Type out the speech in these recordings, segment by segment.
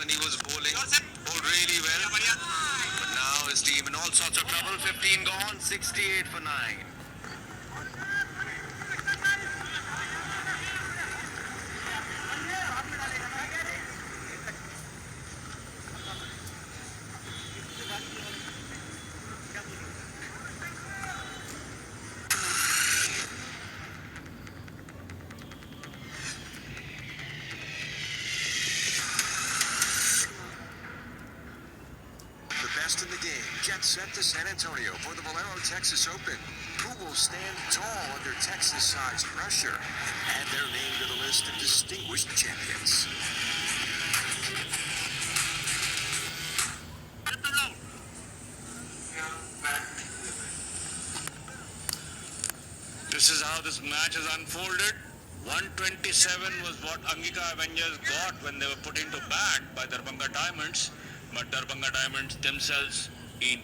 when he was bowling, bowled really well. But now his team in all sorts of trouble. 15 gone, 68 for 9. Best in the game gets set to San Antonio for the Valero Texas Open. Who will stand tall under Texas side's pressure and add their name to the list of distinguished champions? This is how this match has unfolded. 127 was what Angika Avengers got when they were put into bat by Darbhanga Diamonds. But Darbhanga Diamonds themselves in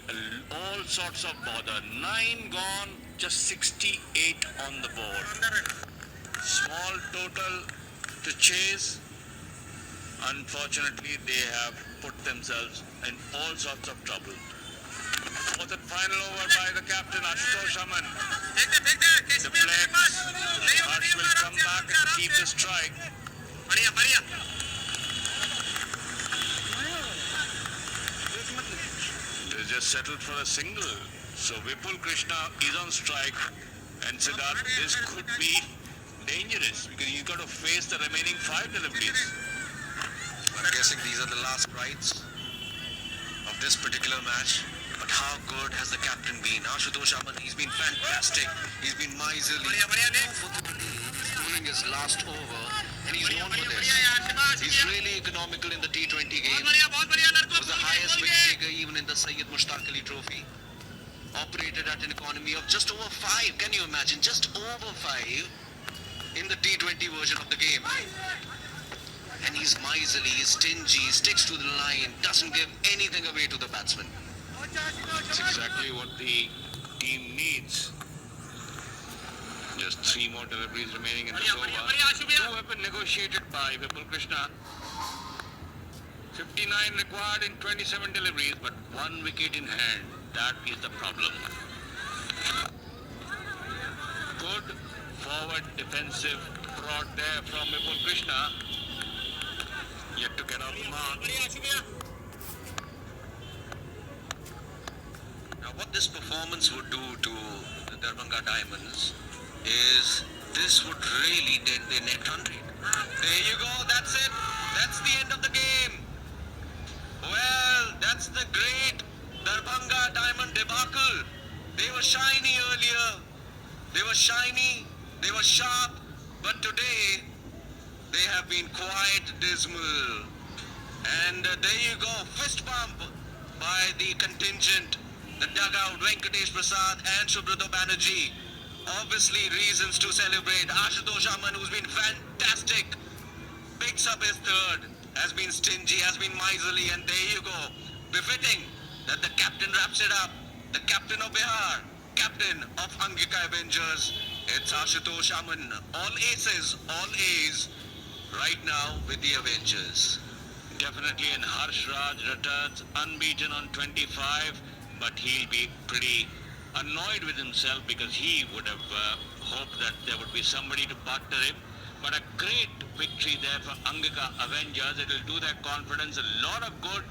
all sorts of bother. 9 gone, just 68 on the board. Small total to chase. Unfortunately, they have put themselves in all sorts of trouble. Fourth and final over by the captain, Ashutosh Aman. The flex. Harsh will come back and keep the strike. They just settled for a single. So Vipul Krishna is on strike. And Siddharth, this could be dangerous because he's got to face the remaining 5 deliveries. I'm guessing these are the last rides of this particular match. But how good has the captain been? Ashutosh Aman, he's been fantastic. He's been miserly. He's bowling his last over, and he's known for this. He's really economical in the T20 game. Was the highest wicket taker even in the Syed Mushtaq Ali Trophy. Operated at an economy of just over 5. Can you imagine? Just over 5 in the T20 version of the game. And he's miserly, he's stingy, sticks to the line, doesn't give anything away to the batsman. That's exactly what the team needs. Just 3 more deliveries remaining in this over. 2 have been negotiated by Vipul Krishna. 59 required in 27 deliveries, but 1 wicket in hand. That is the problem. Good forward defensive prod there from Vipul Krishna. Yet to get off the mark. Now what this performance would do to the Darbhanga Diamonds is this would really dent their net run rate. There you go, that's it. That's the end of the game. Well, that's the great Darbhanga Diamond debacle. They were shiny earlier. They were shiny. They were sharp. But today, they have been quite dismal. And there you go, fist bump by the contingent, the dugout, Venkatesh Prasad and Subrata Banerjee. Obviously reasons to celebrate. Ashutosh Aman, who's been fantastic, picks up his third, has been stingy, has been miserly, and there you go. Befitting that the captain wraps it up. The captain of Bihar, captain of Angika Avengers. It's Ashutosh Aman. All aces, all A's right now with the Avengers. Definitely, and Harsh Raj returns unbeaten on 25, but he'll be pretty annoyed with himself because he would have hoped that there would be somebody to partner him. But a great victory there for Angika Avengers. It will do their confidence a lot of good.